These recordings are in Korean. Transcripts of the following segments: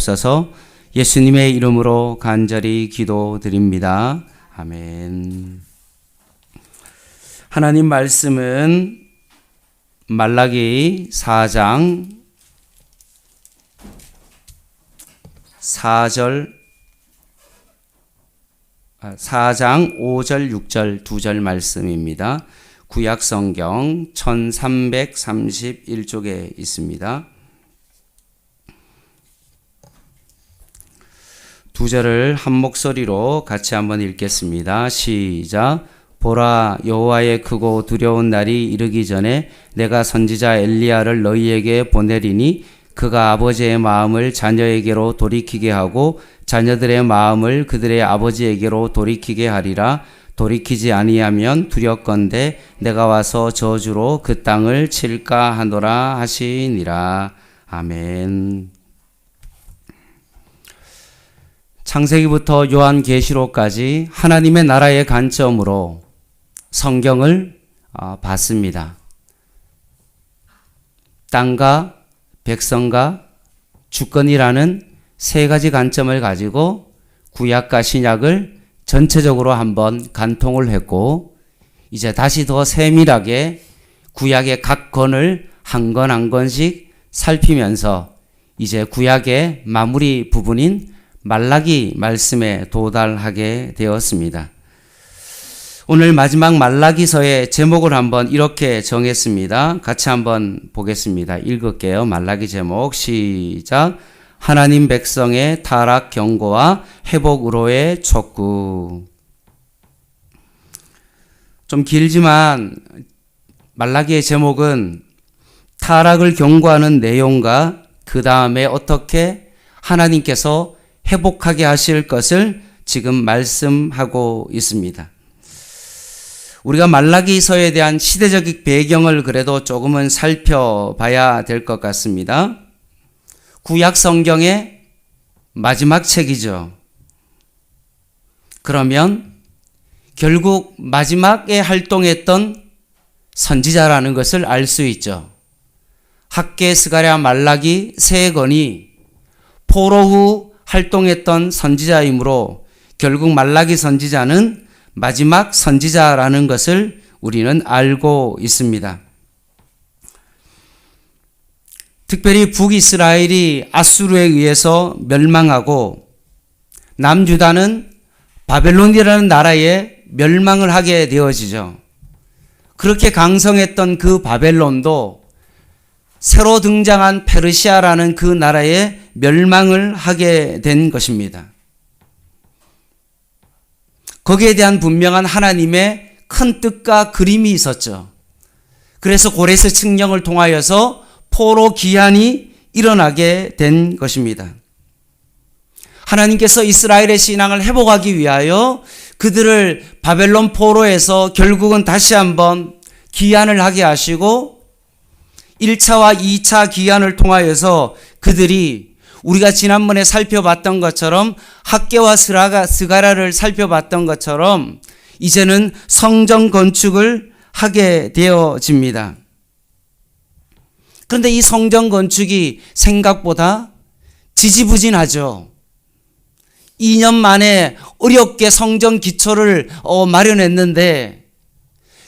주옵소서. 예수님의 이름으로 간절히 기도드립니다. 아멘. 하나님 말씀은 말라기 4장 5절 6절 2절 말씀입니다. 구약성경 1331쪽에 있습니다. 2절을 한 목소리로 같이 한번 읽겠습니다. 시작. 보라, 여호와의 크고 두려운 날이 이르기 전에 내가 선지자 엘리야를 너희에게 보내리니 그가 아버지의 마음을 자녀에게로 돌이키게 하고 자녀들의 마음을 그들의 아버지에게로 돌이키게 하리라. 돌이키지 아니하면 두렵건대 내가 와서 저주로 그 땅을 칠까 하노라 하시니라. 아멘. 창세기부터 요한계시록까지 하나님의 나라의 관점으로 성경을 봤습니다. 땅과 백성과 주권이라는 세 가지 관점을 가지고 구약과 신약을 전체적으로 한번 관통을 했고, 이제 다시 더 세밀하게 구약의 각 권을 한 권 한 권씩 살피면서 이제 구약의 마무리 부분인 말라기 말씀에 도달하게 되었습니다. 오늘 마지막 말라기서의 제목을 한번 이렇게 정했습니다. 같이 한번 보겠습니다. 읽을게요. 말라기 제목 시작. 하나님 백성의 타락 경고와 회복으로의 촉구. 좀 길지만 말라기의 제목은 타락을 경고하는 내용과 그 다음에 어떻게 하나님께서 회복하게 하실 것을 지금 말씀하고 있습니다. 우리가 말라기서에 대한 시대적 배경을 그래도 조금은 살펴봐야 될 것 같습니다. 구약 성경의 마지막 책이죠. 그러면 결국 마지막에 활동했던 선지자라는 것을 알 수 있죠. 학개, 스가랴, 말라기 세 권이 포로 후 활동했던 선지자이므로 결국 말라기 선지자는 마지막 선지자라는 것을 우리는 알고 있습니다. 특별히 북이스라엘이 아수르에 의해서 멸망하고 남유다는 바벨론이라는 나라에 멸망을 하게 되어지죠. 그렇게 강성했던 그 바벨론도 새로 등장한 페르시아라는 그 나라에 멸망을 하게 된 것입니다. 거기에 대한 분명한 하나님의 큰 뜻과 그림이 있었죠. 그래서 고레스 칙령을 통하여서 포로 기한이 일어나게 된 것입니다. 하나님께서 이스라엘의 신앙을 회복하기 위하여 그들을 바벨론 포로에서 결국은 다시 한번 기한을 하게 하시고 1차와 2차 기한을 통하여서 그들이 우리가 지난번에 살펴봤던 것처럼 학개와 스가랴를 살펴봤던 것처럼 이제는 성전 건축을 하게 되어집니다. 그런데 이 성전 건축이 생각보다 지지부진하죠. 2년 만에 어렵게 성전 기초를 마련했는데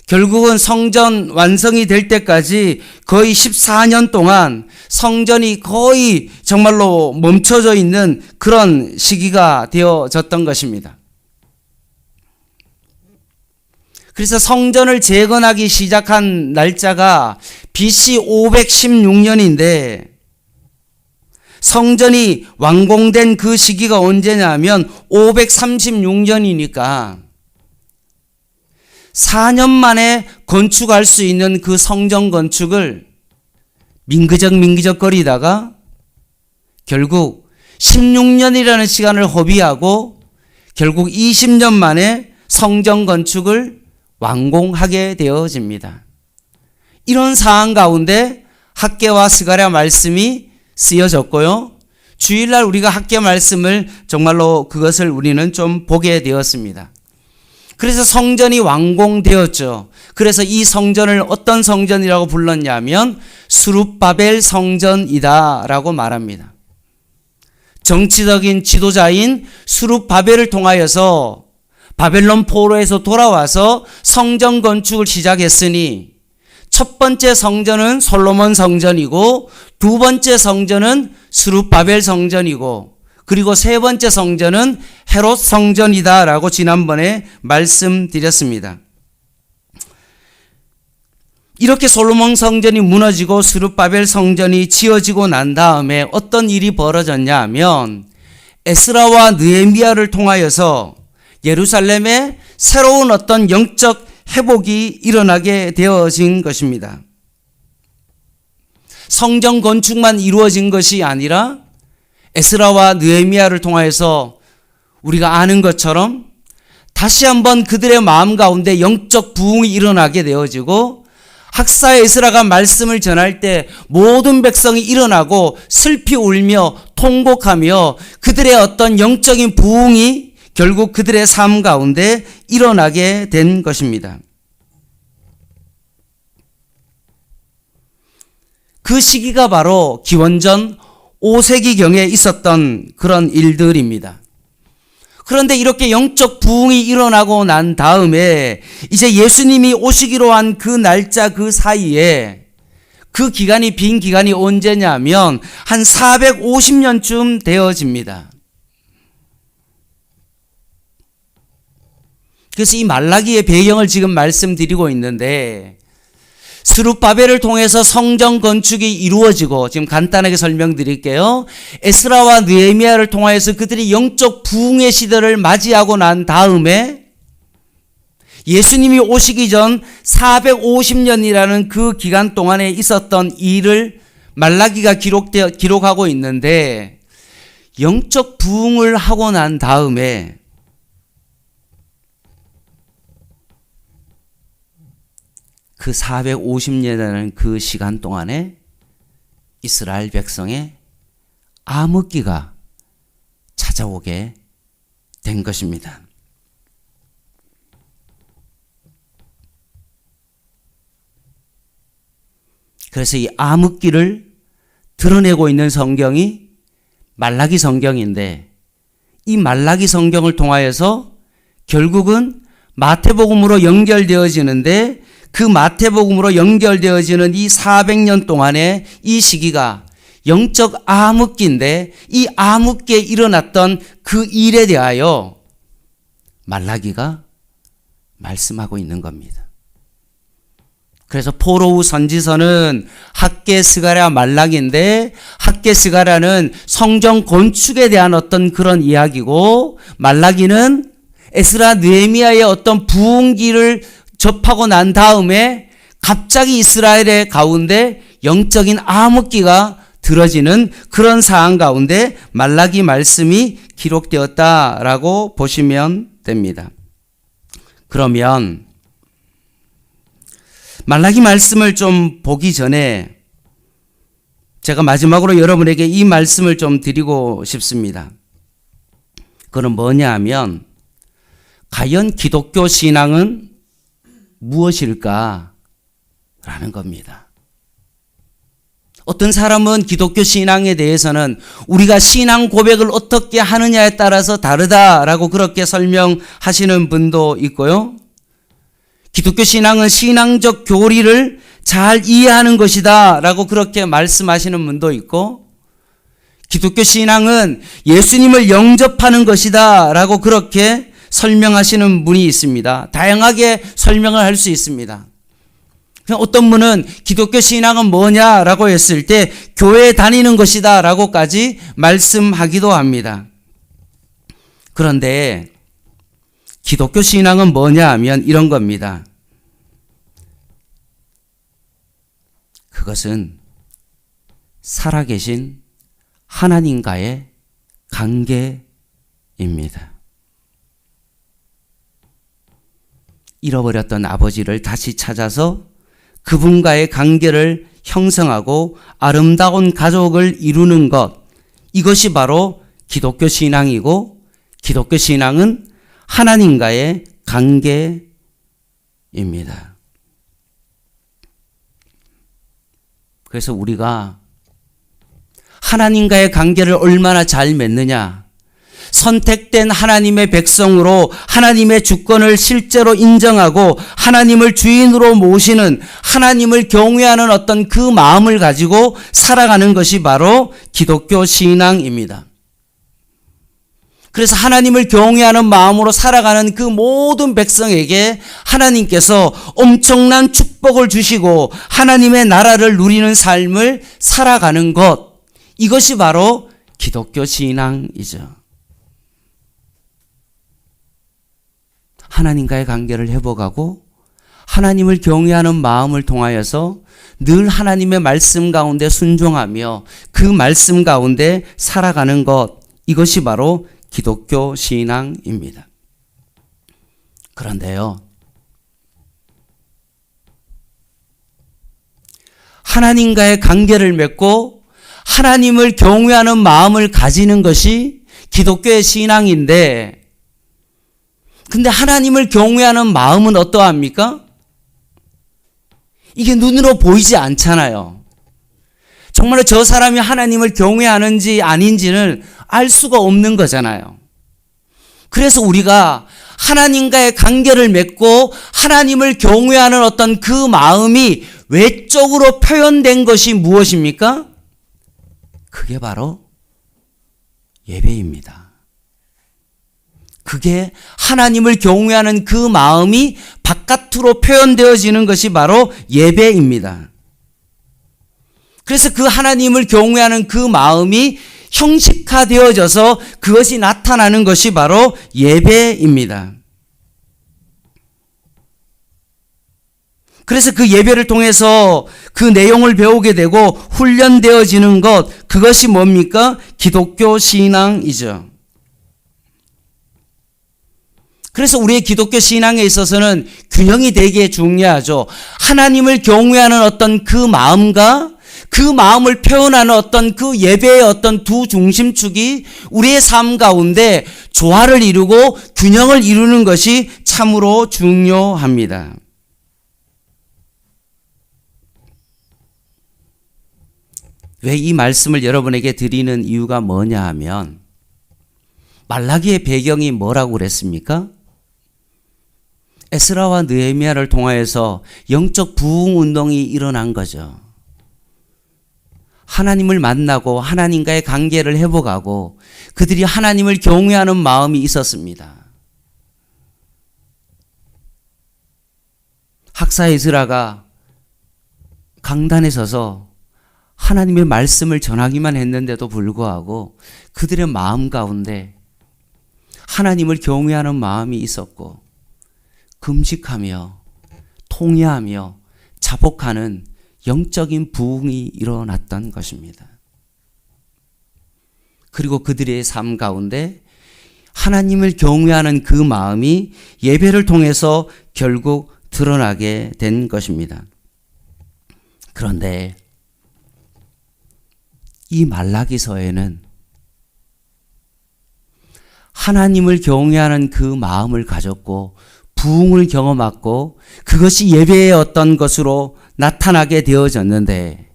결국은 성전 완성이 될 때까지 거의 14년 동안 성전이 거의 정말로 멈춰져 있는 그런 시기가 되어졌던 것입니다. 그래서 성전을 재건하기 시작한 날짜가 BC 516년인데 성전이 완공된 그 시기가 언제냐면 536년이니까 4년 만에 건축할 수 있는 그 성전 건축을 민기적 거리다가 결국 16년이라는 시간을 허비하고 결국 20년 만에 성전 건축을 완공하게 되어집니다. 이런 상황 가운데 학개와 스가랴 말씀이 쓰여졌고요. 주일날 우리가 학개 말씀을 정말로 그것을 우리는 좀 보게 되었습니다. 그래서 성전이 완공되었죠. 그래서 이 성전을 어떤 성전이라고 불렀냐면 스룹바벨 성전이다 라고 말합니다. 정치적인 지도자인 스룹바벨을 통하여서 바벨론 포로에서 돌아와서 성전 건축을 시작했으니 첫 번째 성전은 솔로몬 성전이고 두 번째 성전은 스룹바벨 성전이고 그리고 세 번째 성전은 헤롯 성전이다라고 지난번에 말씀드렸습니다. 이렇게 솔로몬 성전이 무너지고 스룹바벨 성전이 지어지고 난 다음에 어떤 일이 벌어졌냐 하면 에스라와 느헤미야를 통하여서 예루살렘에 새로운 어떤 영적 회복이 일어나게 되어진 것입니다. 성전 건축만 이루어진 것이 아니라 에스라와 느헤미야를 통하여서 우리가 아는 것처럼 다시 한번 그들의 마음 가운데 영적 부흥이 일어나게 되어지고 학사 에스라가 말씀을 전할 때 모든 백성이 일어나고 슬피 울며 통곡하며 그들의 어떤 영적인 부흥이 결국 그들의 삶 가운데 일어나게 된 것입니다. 그 시기가 바로 기원전 5세기경에 있었던 그런 일들입니다. 그런데 이렇게 영적 부흥이 일어나고 난 다음에 이제 예수님이 오시기로 한 그 날짜 그 사이에 그 기간이 빈 기간이 언제냐면 한 450년쯤 되어집니다. 그래서 이 말라기의 배경을 지금 말씀드리고 있는데 스룹바벨을 통해서 성전 건축이 이루어지고 지금 간단하게 설명드릴게요. 에스라와 느헤미야를 통하여서 그들이 영적 부흥의 시대를 맞이하고 난 다음에 예수님이 오시기 전 450년이라는 그 기간 동안에 있었던 일을 말라기가 기록하고 있는데 영적 부흥을 하고 난 다음에 그 450년이라는 그 시간 동안에 이스라엘 백성의 암흑기가 찾아오게 된 것입니다. 그래서 이 암흑기를 드러내고 있는 성경이 말라기 성경인데 이 말라기 성경을 통하여서 결국은 마태복음으로 연결되어지는데 그 마태복음으로 연결되어지는 이 400년 동안의 이 시기가 영적 암흑기인데 이 암흑기에 일어났던 그 일에 대하여 말라기가 말씀하고 있는 겁니다. 그래서 포로후 선지서는 학개, 스가랴, 말라기인데 학개, 스가랴는 성전 건축에 대한 어떤 그런 이야기고 말라기는 에스라, 느헤미야의 어떤 부흥기를 접하고 난 다음에 갑자기 이스라엘의 가운데 영적인 암흑기가 들어지는 그런 상황 가운데 말라기 말씀이 기록되었다라고 보시면 됩니다. 그러면 말라기 말씀을 좀 보기 전에 제가 마지막으로 여러분에게 이 말씀을 좀 드리고 싶습니다. 그건 뭐냐 하면 과연 기독교 신앙은 무엇일까? 라는 겁니다. 어떤 사람은 기독교 신앙에 대해서는 우리가 신앙 고백을 어떻게 하느냐에 따라서 다르다라고 그렇게 설명하시는 분도 있고요. 기독교 신앙은 신앙적 교리를 잘 이해하는 것이다 라고 그렇게 말씀하시는 분도 있고 기독교 신앙은 예수님을 영접하는 것이다 라고 그렇게 설명하시는 분이 있습니다. 다양하게 설명을 할 수 있습니다. 어떤 분은 기독교 신앙은 뭐냐라고 했을 때 교회에 다니는 것이다 라고까지 말씀하기도 합니다. 그런데 기독교 신앙은 뭐냐 하면 이런 겁니다. 그것은 살아계신 하나님과의 관계입니다. 잃어버렸던 아버지를 다시 찾아서 그분과의 관계를 형성하고 아름다운 가족을 이루는 것, 이것이 바로 기독교 신앙이고 기독교 신앙은 하나님과의 관계입니다. 그래서 우리가 하나님과의 관계를 얼마나 잘 맺느냐? 선택된 하나님의 백성으로 하나님의 주권을 실제로 인정하고 하나님을 주인으로 모시는, 하나님을 경외하는 어떤 그 마음을 가지고 살아가는 것이 바로 기독교 신앙입니다. 그래서 하나님을 경외하는 마음으로 살아가는 그 모든 백성에게 하나님께서 엄청난 축복을 주시고 하나님의 나라를 누리는 삶을 살아가는 것, 이것이 바로 기독교 신앙이죠. 하나님과의 관계를 회복하고 하나님을 경외하는 마음을 통하여서 늘 하나님의 말씀 가운데 순종하며 그 말씀 가운데 살아가는 것, 이것이 바로 기독교 신앙입니다. 그런데요, 하나님과의 관계를 맺고 하나님을 경외하는 마음을 가지는 것이 기독교의 신앙인데, 근데 하나님을 경외하는 마음은 어떠합니까? 이게 눈으로 보이지 않잖아요. 정말로 저 사람이 하나님을 경외하는지 아닌지는 알 수가 없는 거잖아요. 그래서 우리가 하나님과의 관계를 맺고 하나님을 경외하는 어떤 그 마음이 외적으로 표현된 것이 무엇입니까? 그게 바로 예배입니다. 그게 하나님을 경외하는 그 마음이 바깥으로 표현되어지는 것이 바로 예배입니다. 그래서 그 하나님을 경외하는 그 마음이 형식화되어져서 그것이 나타나는 것이 바로 예배입니다. 그래서 그 예배를 통해서 그 내용을 배우게 되고 훈련되어지는 것, 그것이 뭡니까? 기독교 신앙이죠. 그래서 우리의 기독교 신앙에 있어서는 균형이 되게 중요하죠. 하나님을 경외하는 어떤 그 마음과 그 마음을 표현하는 어떤 그 예배의 어떤 두 중심축이 우리의 삶 가운데 조화를 이루고 균형을 이루는 것이 참으로 중요합니다. 왜 이 말씀을 여러분에게 드리는 이유가 뭐냐 하면, 말라기의 배경이 뭐라고 그랬습니까? 에스라와 느헤미야를 통하여서 영적 부흥 운동이 일어난 거죠. 하나님을 만나고 하나님과의 관계를 회복하고 그들이 하나님을 경외하는 마음이 있었습니다. 학사 에스라가 강단에 서서 하나님의 말씀을 전하기만 했는데도 불구하고 그들의 마음 가운데 하나님을 경외하는 마음이 있었고 금식하며 통회하며 자복하는 영적인 부흥이 일어났던 것입니다. 그리고 그들의 삶 가운데 하나님을 경외하는 그 마음이 예배를 통해서 결국 드러나게 된 것입니다. 그런데 이 말라기서에는 하나님을 경외하는 그 마음을 가졌고 부흥을 경험했고 그것이 예배의 어떤 것으로 나타나게 되어졌는데,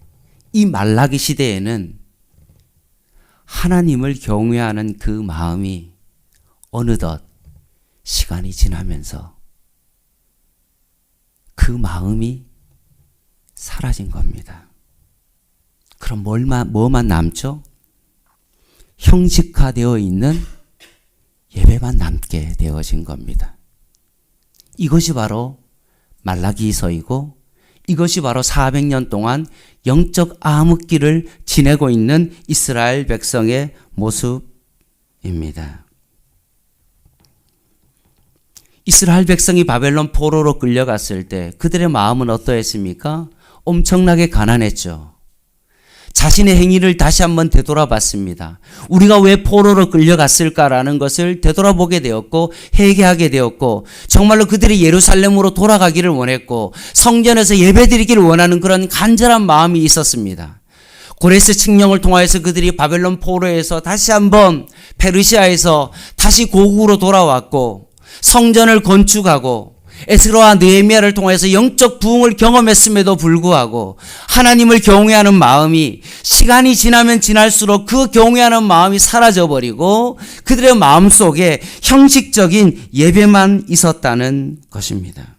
이 말라기 시대에는 하나님을 경외하는 그 마음이 어느덧 시간이 지나면서 그 마음이 사라진 겁니다. 그럼 뭐만 남죠? 형식화되어 있는 예배만 남게 되어진 겁니다. 이것이 바로 말라기서이고 이것이 바로 400년 동안 영적 암흑기를 지내고 있는 이스라엘 백성의 모습입니다. 이스라엘 백성이 바벨론 포로로 끌려갔을 때 그들의 마음은 어떠했습니까? 엄청나게 가난했죠. 자신의 행위를 다시 한번 되돌아봤습니다. 우리가 왜 포로로 끌려갔을까라는 것을 되돌아보게 되었고 회개하게 되었고, 정말로 그들이 예루살렘으로 돌아가기를 원했고 성전에서 예배드리기를 원하는 그런 간절한 마음이 있었습니다. 고레스 칙령을 통하여서 그들이 바벨론 포로에서 다시 한번 페르시아에서 다시 고국으로 돌아왔고 성전을 건축하고 에스라와 느헤미야를 통해서 영적 부흥을 경험했음에도 불구하고 하나님을 경외하는 마음이 시간이 지나면 지날수록 그 경외하는 마음이 사라져버리고 그들의 마음속에 형식적인 예배만 있었다는 것입니다.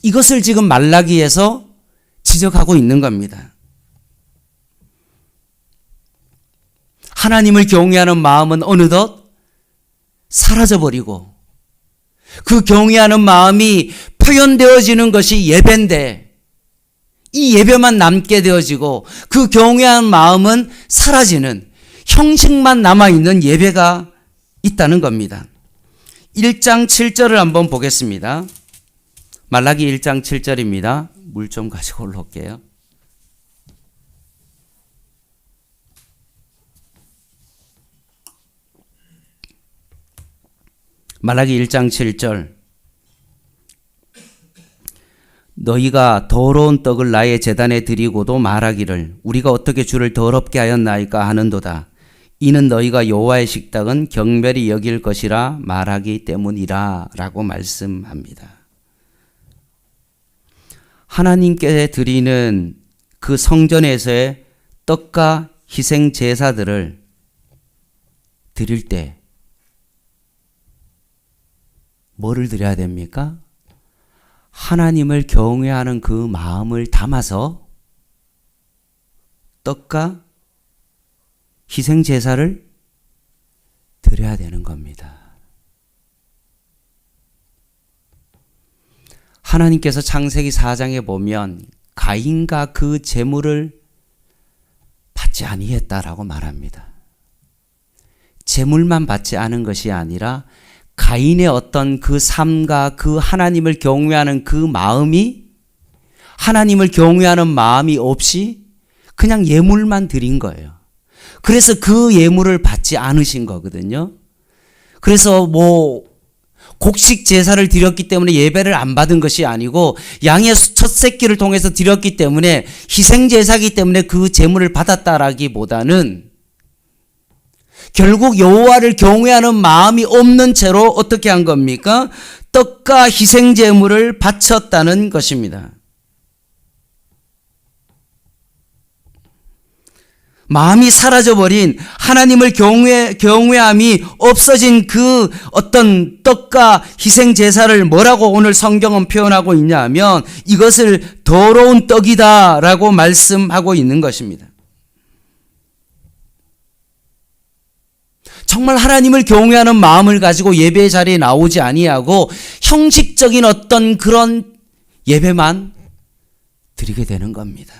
이것을 지금 말라기에서 지적하고 있는 겁니다. 하나님을 경외하는 마음은 어느덧 사라져버리고 그 경외하는 마음이 표현되어지는 것이 예배인데 이 예배만 남게 되어지고 그 경외하는 마음은 사라지는 형식만 남아있는 예배가 있다는 겁니다. 1장 7절을 한번 보겠습니다. 말라기 1장 7절입니다. 물 좀 가지고 올라올게요. 말라기 1장 7절 너희가 더러운 떡을 나의 제단에 드리고도 말하기를 우리가 어떻게 주를 더럽게 하였나이까 하는도다. 이는 너희가 여호와의 식탁은 경멸히 여길 것이라 말하기 때문이라 라고 말씀합니다. 하나님께 드리는 그 성전에서의 떡과 희생 제사들을 드릴 때 뭐를 드려야 됩니까? 하나님을 경외하는 그 마음을 담아서 떡과 희생 제사를 드려야 되는 겁니다. 하나님께서 창세기 4장에 보면 가인과 그 제물을 받지 아니했다라고 말합니다. 제물만 받지 않은 것이 아니라 가인의 어떤 그 삶과 그 하나님을 경외하는 그 마음이 하나님을 경외하는 마음이 없이 그냥 예물만 드린 거예요. 그래서 그 예물을 받지 않으신 거거든요. 그래서 곡식 제사를 드렸기 때문에 예배를 안 받은 것이 아니고 양의 첫 새끼를 통해서 드렸기 때문에 희생 제사이기 때문에 그 제물을 받았다라기보다는 결국 여호와를 경외하는 마음이 없는 채로 어떻게 한 겁니까? 떡과 희생 제물을 바쳤다는 것입니다. 마음이 사라져버린 하나님을 경외함이 없어진 그 어떤 떡과 희생 제사를 뭐라고 오늘 성경은 표현하고 있냐 하면 이것을 더러운 떡이다 라고 말씀하고 있는 것입니다. 정말 하나님을 경외하는 마음을 가지고 예배 자리에 나오지 아니하고 형식적인 어떤 그런 예배만 드리게 되는 겁니다.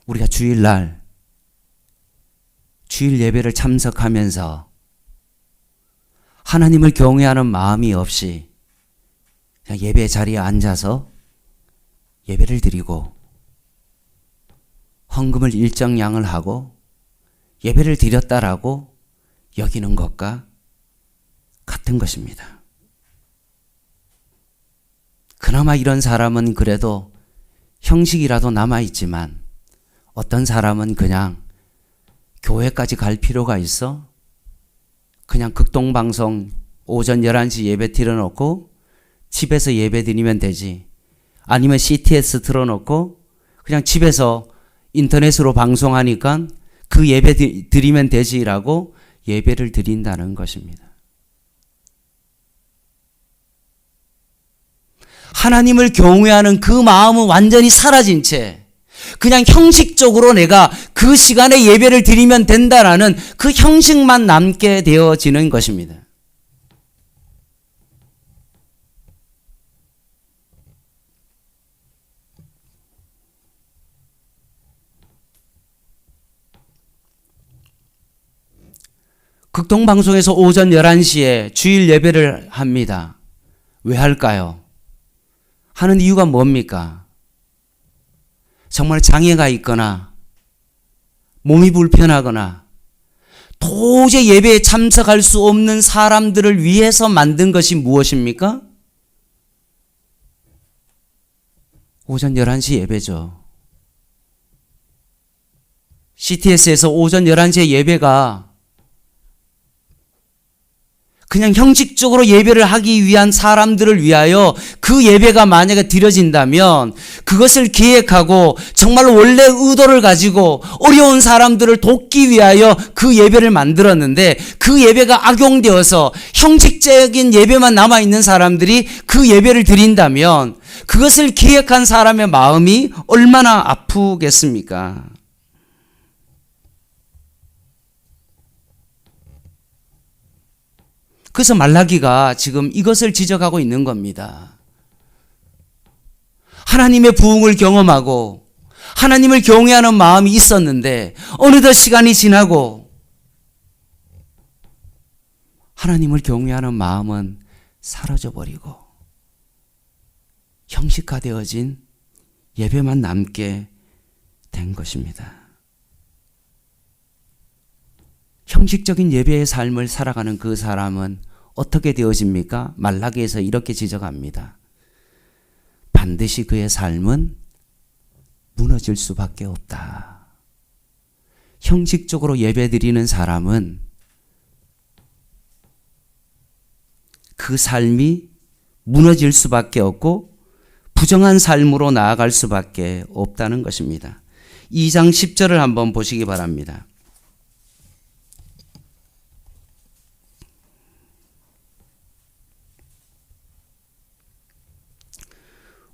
우리가 주일날 주일 예배를 참석하면서 하나님을 경외하는 마음이 없이 그냥 예배 자리에 앉아서 예배를 드리고 헌금을 일정량을 하고 예배를 드렸다라고 여기는 것과 같은 것입니다. 그나마 이런 사람은 그래도 형식이라도 남아있지만 어떤 사람은 그냥 교회까지 갈 필요가 있어? 그냥 극동방송 오전 11시 예배 틀어놓고 집에서 예배 드리면 되지. 아니면 CTS 틀어놓고 그냥 집에서 인터넷으로 방송하니까 그 예배 드리면 되지라고 예배를 드린다는 것입니다. 하나님을 경외하는 그 마음은 완전히 사라진 채 그냥 형식적으로 내가 그 시간에 예배를 드리면 된다라는 그 형식만 남게 되어지는 것입니다. 극동방송에서 오전 11시에 주일 예배를 합니다. 왜 할까요? 하는 이유가 뭡니까? 정말 장애가 있거나 몸이 불편하거나 도저히 예배에 참석할 수 없는 사람들을 위해서 만든 것이 무엇입니까? 오전 11시 예배죠. CTS에서 오전 11시에 예배가 그냥 형식적으로 예배를 하기 위한 사람들을 위하여 그 예배가 만약에 드려진다면 그것을 기획하고 정말로 원래 의도를 가지고 어려운 사람들을 돕기 위하여 그 예배를 만들었는데 그 예배가 악용되어서 형식적인 예배만 남아있는 사람들이 그 예배를 드린다면 그것을 기획한 사람의 마음이 얼마나 아프겠습니까? 그래서 말라기가 지금 이것을 지적하고 있는 겁니다. 하나님의 부흥을 경험하고 하나님을 경외하는 마음이 있었는데 어느덧 시간이 지나고 하나님을 경외하는 마음은 사라져버리고 형식화되어진 예배만 남게 된 것입니다. 형식적인 예배의 삶을 살아가는 그 사람은 어떻게 되어집니까? 말라기에서 이렇게 지적합니다. 반드시 그의 삶은 무너질 수밖에 없다. 형식적으로 예배드리는 사람은 그 삶이 무너질 수밖에 없고 부정한 삶으로 나아갈 수밖에 없다는 것입니다. 2장 10절을 한번 보시기 바랍니다.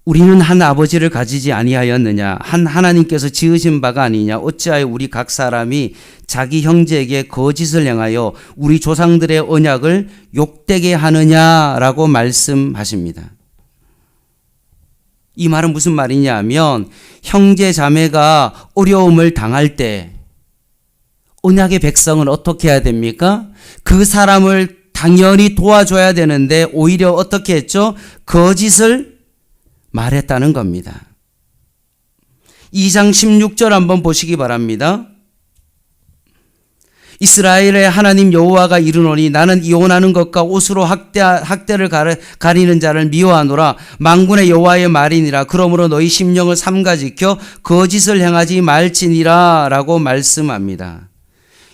우리는 한 아버지를 가지지 아니하였느냐? 한 하나님께서 지으신 바가 아니냐? 어찌하여 우리 각 사람이 자기 형제에게 거짓을 행하여 우리 조상들의 언약을 욕되게 하느냐라고 말씀하십니다. 이 말은 무슨 말이냐 하면 형제 자매가 어려움을 당할 때 언약의 백성은 어떻게 해야 됩니까? 그 사람을 당연히 도와줘야 되는데 오히려 어떻게 했죠? 거짓을 말했다는 겁니다. 2장 16절 한번 보시기 바랍니다. 이스라엘의 하나님 여호와가 이르노니 나는 이혼하는 것과 옷으로 학대를 가리는 자를 미워하노라. 만군의 여호와의 말이니라. 그러므로 너희 심령을 삼가지켜 거짓을 행하지 말지니라 라고 말씀합니다.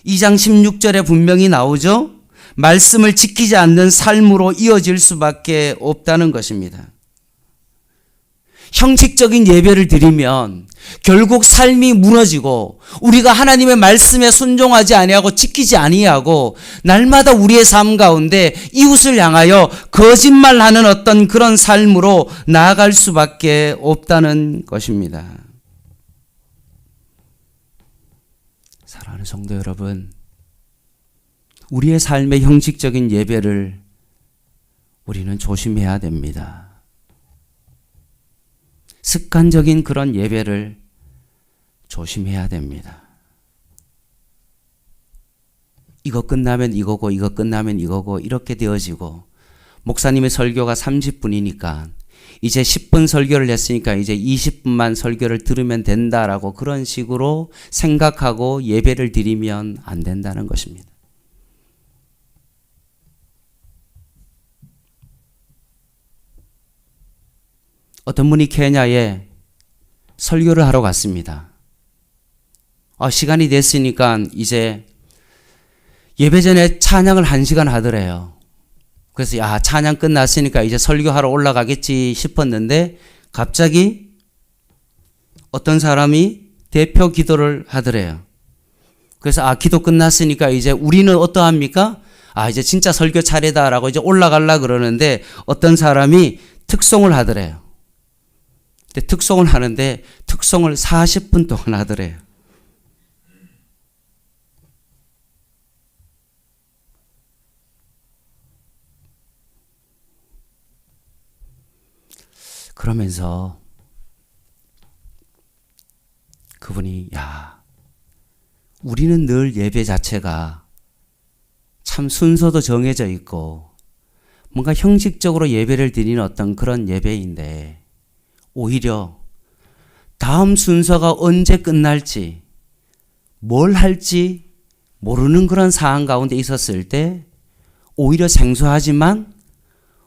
2장 16절에 분명히 나오죠. 말씀을 지키지 않는 삶으로 이어질 수밖에 없다는 것입니다. 형식적인 예배를 드리면 결국 삶이 무너지고 우리가 하나님의 말씀에 순종하지 아니하고 지키지 아니하고 날마다 우리의 삶 가운데 이웃을 향하여 거짓말하는 어떤 그런 삶으로 나아갈 수밖에 없다는 것입니다. 사랑하는 성도 여러분, 우리의 삶의 형식적인 예배를 우리는 조심해야 됩니다. 습관적인 그런 예배를 조심해야 됩니다. 이거 끝나면 이거고 이거 끝나면 이거고 이렇게 되어지고 목사님의 설교가 30분이니까 이제 10분 설교를 했으니까 이제 20분만 설교를 들으면 된다라고 그런 식으로 생각하고 예배를 드리면 안 된다는 것입니다. 어떤 분이 케냐에 설교를 하러 갔습니다. 시간이 됐으니까 이제 예배 전에 찬양을 1시간 하더래요. 그래서 찬양 끝났으니까 이제 설교하러 올라가겠지 싶었는데 갑자기 어떤 사람이 대표 기도를 하더래요. 그래서 기도 끝났으니까 이제 우리는 어떠합니까? 이제 진짜 설교 차례다라고 이제 올라가려고 그러는데 어떤 사람이 특송을 하더래요. 근데 특송을 하는데 특송을 40분 동안 하더래요. 그러면서 그분이 우리는 늘 예배 자체가 참 순서도 정해져 있고 뭔가 형식적으로 예배를 드리는 어떤 그런 예배인데 오히려 다음 순서가 언제 끝날지 뭘 할지 모르는 그런 상황 가운데 있었을 때 오히려 생소하지만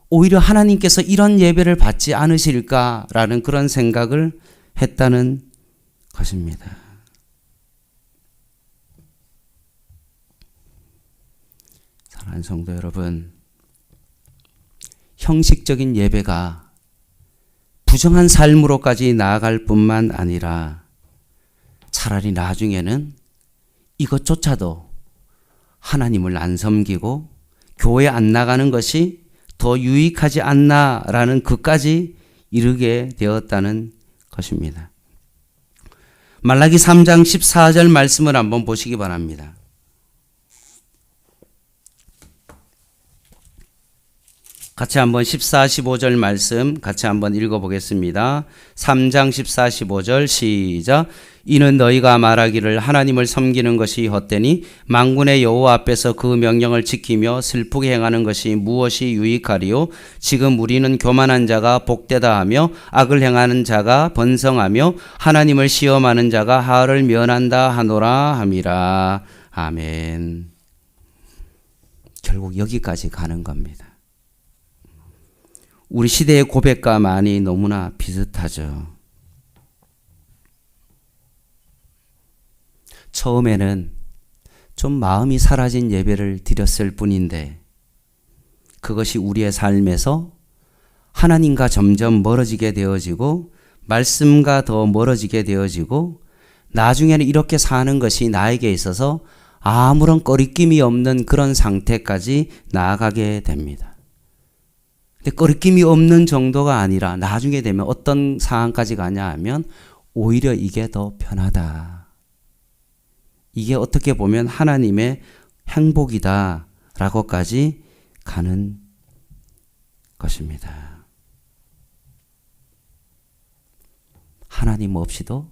오히려 하나님께서 이런 예배를 받지 않으실까라는 그런 생각을 했다는 것입니다. 사랑하는 성도 여러분, 형식적인 예배가 부정한 삶으로까지 나아갈 뿐만 아니라 차라리 나중에는 이것조차도 하나님을 안 섬기고 교회 안 나가는 것이 더 유익하지 않나라는 그까지 이르게 되었다는 것입니다. 말라기 3장 14절 말씀을 한번 보시기 바랍니다. 같이 한번 14, 15절 말씀 같이 한번 읽어보겠습니다. 3장 14, 15절 시작. 이는 너희가 말하기를 하나님을 섬기는 것이 헛되니 만군의 여호와 앞에서 그 명령을 지키며 슬프게 행하는 것이 무엇이 유익하리요? 지금 우리는 교만한 자가 복되다 하며 악을 행하는 자가 번성하며 하나님을 시험하는 자가 하를 면한다 하노라 함이라. 아멘. 결국 여기까지 가는 겁니다. 우리 시대의 고백과 많이 너무나 비슷하죠. 처음에는 좀 마음이 사라진 예배를 드렸을 뿐인데 그것이 우리의 삶에서 하나님과 점점 멀어지게 되어지고 말씀과 더 멀어지게 되어지고 나중에는 이렇게 사는 것이 나에게 있어서 아무런 꺼리낌이 없는 그런 상태까지 나아가게 됩니다. 근데 꺼리낌이 없는 정도가 아니라 나중에 되면 어떤 상황까지 가냐 하면 오히려 이게 더 편하다. 이게 어떻게 보면 하나님의 행복이다 라고까지 가는 것입니다. 하나님 없이도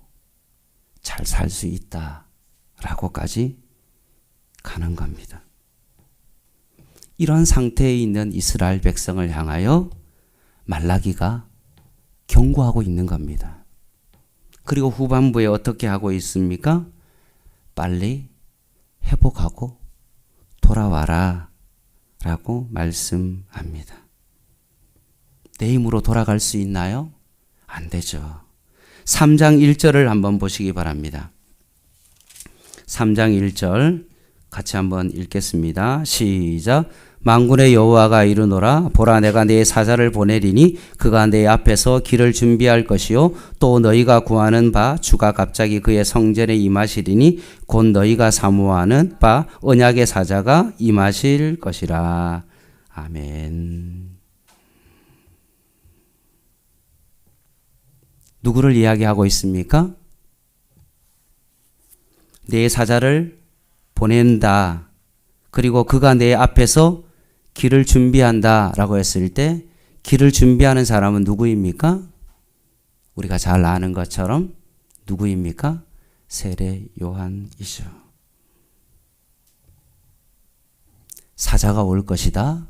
잘 살 수 있다 라고까지 가는 겁니다. 이런 상태에 있는 이스라엘 백성을 향하여 말라기가 경고하고 있는 겁니다. 그리고 후반부에 어떻게 하고 있습니까? 빨리 회복하고 돌아와라 라고 말씀합니다. 내 힘으로 돌아갈 수 있나요? 안 되죠. 3장 1절을 한번 보시기 바랍니다. 3장 1절 같이 한번 읽겠습니다. 시작. 만군의 여호와가 이르노라 보라 내가 네 사자를 보내리니 그가 내 앞에서 길을 준비할 것이요 또 너희가 구하는 바 주가 갑자기 그의 성전에 임하시리니 곧 너희가 사모하는 바 언약의 사자가 임하실 것이라. 아멘. 누구를 이야기하고 있습니까? 내 사자를 보낸다. 그리고 그가 내 앞에서 길을 준비한다 라고 했을 때 길을 준비하는 사람은 누구입니까? 우리가 잘 아는 것처럼 누구입니까? 세례 요한이죠. 사자가 올 것이다.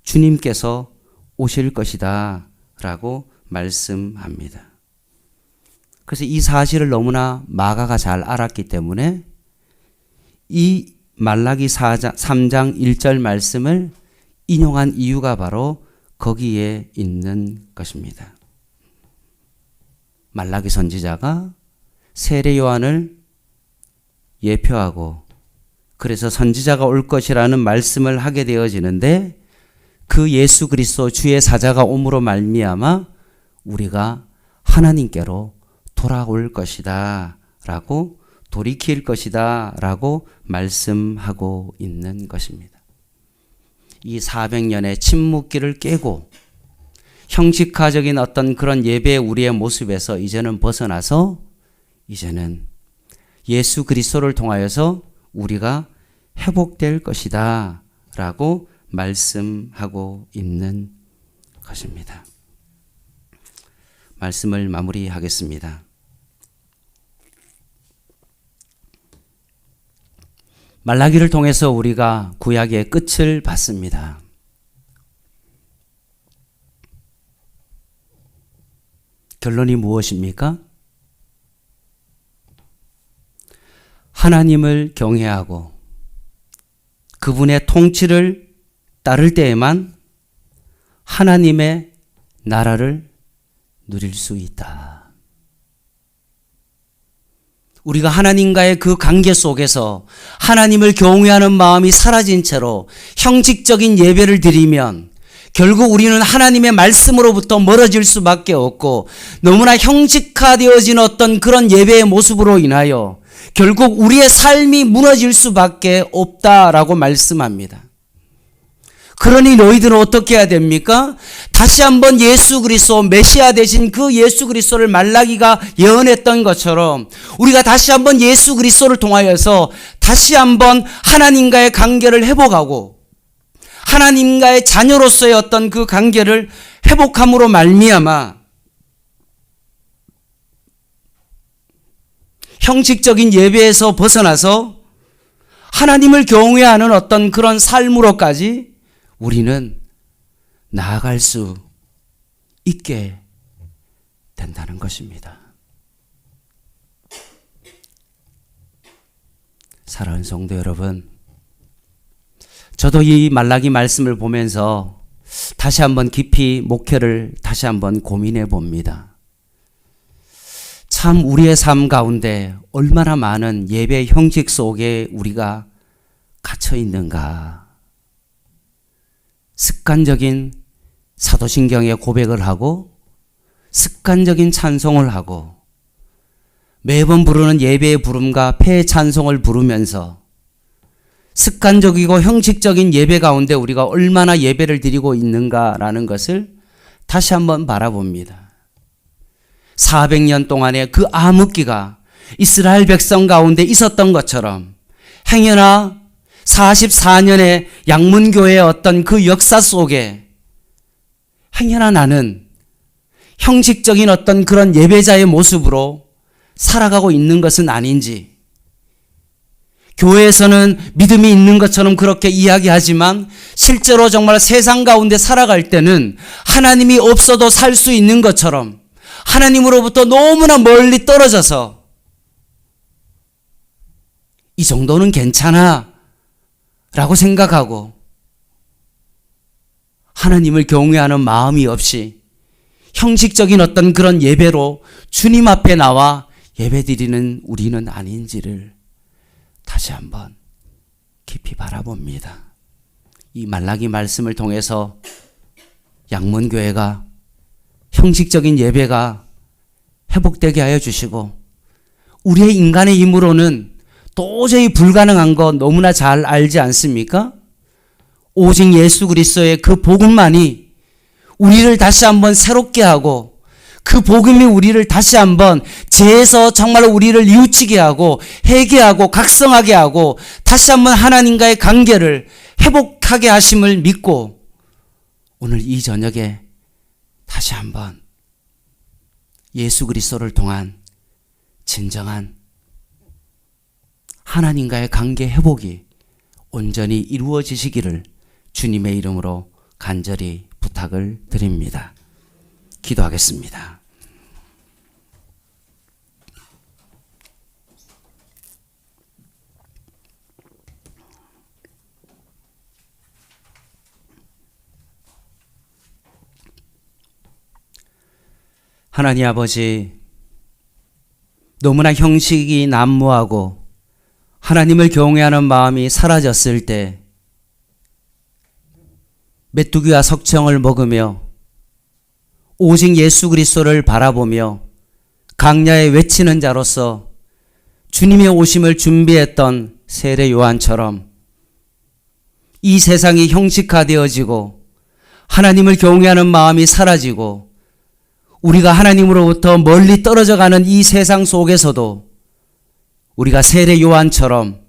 주님께서 오실 것이다 라고 말씀합니다. 그래서 이 사실을 너무나 마가가 잘 알았기 때문에 이 말라기 3장 1절 말씀을 인용한 이유가 바로 거기에 있는 것입니다. 말라기 선지자가 세례 요한을 예표하고 그래서 선지자가 올 것이라는 말씀을 하게 되어지는데 그 예수 그리스도 주의 사자가 옴으로 말미암아 우리가 하나님께로 돌아올 것이다 라고 돌이킬 것이다 라고 말씀하고 있는 것입니다. 이 400년의 침묵기를 깨고 형식화적인 어떤 그런 예배의 우리의 모습에서 이제는 벗어나서 이제는 예수 그리스도를 통하여서 우리가 회복될 것이다 라고 말씀하고 있는 것입니다. 말씀을 마무리하겠습니다. 말라기를 통해서 우리가 구약의 끝을 봤습니다. 결론이 무엇입니까? 하나님을 경외하고 그분의 통치를 따를 때에만 하나님의 나라를 누릴 수 있다. 우리가 하나님과의 그 관계 속에서 하나님을 경외하는 마음이 사라진 채로 형식적인 예배를 드리면 결국 우리는 하나님의 말씀으로부터 멀어질 수밖에 없고 너무나 형식화되어진 어떤 그런 예배의 모습으로 인하여 결국 우리의 삶이 무너질 수밖에 없다라고 말씀합니다. 그러니 너희들은 어떻게 해야 됩니까? 다시 한번 예수 그리스도 메시아 되신 그 예수 그리스도를 말라기가 예언했던 것처럼 우리가 다시 한번 예수 그리스도를 통하여서 다시 한번 하나님과의 관계를 회복하고 하나님과의 자녀로서의 어떤 그 관계를 회복함으로 말미암아 형식적인 예배에서 벗어나서 하나님을 경외하는 어떤 그런 삶으로까지 우리는 나아갈 수 있게 된다는 것입니다. 사랑하는 성도 여러분, 저도 이 말라기 말씀을 보면서 다시 한번 깊이 목회를 다시 한번 고민해 봅니다. 참 우리의 삶 가운데 얼마나 많은 예배 형식 속에 우리가 갇혀 있는가. 습관적인 사도신경의 고백을 하고 습관적인 찬송을 하고 매번 부르는 예배의 부름과 폐의 찬송을 부르면서 습관적이고 형식적인 예배 가운데 우리가 얼마나 예배를 드리고 있는가라는 것을 다시 한번 바라봅니다. 400년 동안의 그 암흑기가 이스라엘 백성 가운데 있었던 것처럼 행여나 44년의 양문교회의 어떤 그 역사 속에 행여나 나는 형식적인 어떤 그런 예배자의 모습으로 살아가고 있는 것은 아닌지, 교회에서는 믿음이 있는 것처럼 그렇게 이야기하지만 실제로 정말 세상 가운데 살아갈 때는 하나님이 없어도 살 수 있는 것처럼 하나님으로부터 너무나 멀리 떨어져서 이 정도는 괜찮아 라고 생각하고 하나님을 경외하는 마음이 없이 형식적인 어떤 그런 예배로 주님 앞에 나와 예배드리는 우리는 아닌지를 다시 한번 깊이 바라봅니다. 이 말라기 말씀을 통해서 양문교회가 형식적인 예배가 회복되게 하여 주시고 우리의 인간의 힘으로는 도저히 불가능한 거 너무나 잘 알지 않습니까? 오직 예수 그리스도의 그 복음만이 우리를 다시 한번 새롭게 하고 그 복음이 우리를 다시 한번 죄에서 정말 우리를 뉘우치게 하고 회개하고 각성하게 하고 다시 한번 하나님과의 관계를 회복하게 하심을 믿고 오늘 이 저녁에 다시 한번 예수 그리스도를 통한 진정한 하나님과의 관계 회복이 온전히 이루어지시기를 주님의 이름으로 간절히 부탁을 드립니다. 기도하겠습니다. 하나님 아버지, 너무나 형식이 난무하고 하나님을 경외하는 마음이 사라졌을 때 메뚜기와 석청을 먹으며 오직 예수 그리스도를 바라보며 강야에 외치는 자로서 주님의 오심을 준비했던 세례 요한처럼 이 세상이 형식화되어지고 하나님을 경외하는 마음이 사라지고 우리가 하나님으로부터 멀리 떨어져 가는 이 세상 속에서도 우리가 세례 요한처럼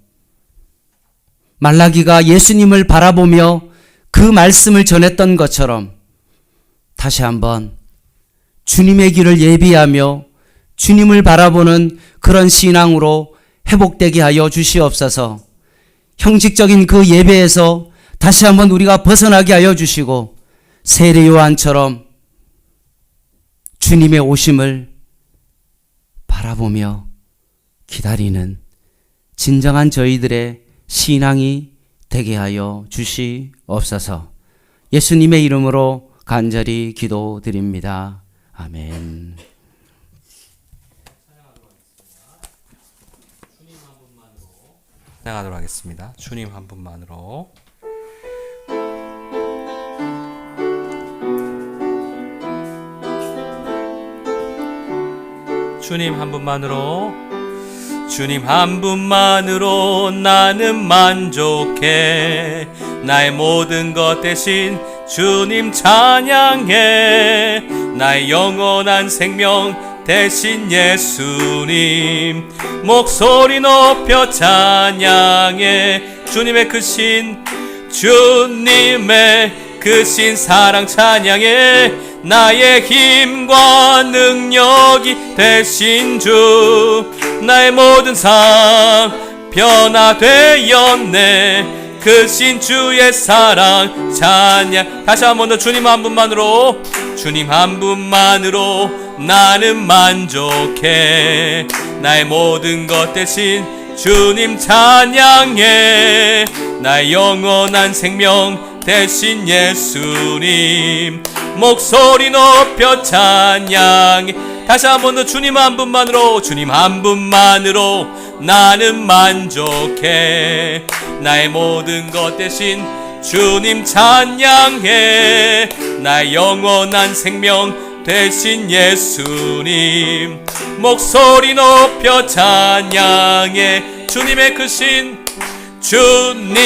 말라기가 예수님을 바라보며 그 말씀을 전했던 것처럼 다시 한번 주님의 길을 예비하며 주님을 바라보는 그런 신앙으로 회복되게 하여 주시옵소서. 형식적인 그 예배에서 다시 한번 우리가 벗어나게 하여 주시고 세례 요한처럼 주님의 오심을 바라보며 기다리는 진정한 저희들의 신앙이 되게 하여 주시옵소서. 예수님의 이름으로 간절히 기도드립니다. 아멘. 찬양하도록 하겠습니다. 주님 한 분만으로. 주님 한 분만으로. 주님 한 분만으로 나는 만족해. 나의 모든 것 대신 주님 찬양해. 나의 영원한 생명 대신 예수님 목소리 높여 찬양해. 주님의 크신 주님의 크신 사랑 찬양해. 나의 힘과 능력이 되신 주 나의 모든 삶 변화되었네. 크신 주의 사랑 찬양. 다시 한 번 더. 주님 한 분만으로. 주님 한 분만으로 나는 만족해. 나의 모든 것 대신 주님 찬양해. 나의 영원한 생명 대신 예수님 목소리 높여 찬양해. 다시 한 번 더. 주님 한 분만으로. 주님 한 분만으로 나는 만족해. 나의 모든 것 대신 주님 찬양해. 나의 영원한 생명 대신 예수님 목소리 높여 찬양해. 주님의 크신 주님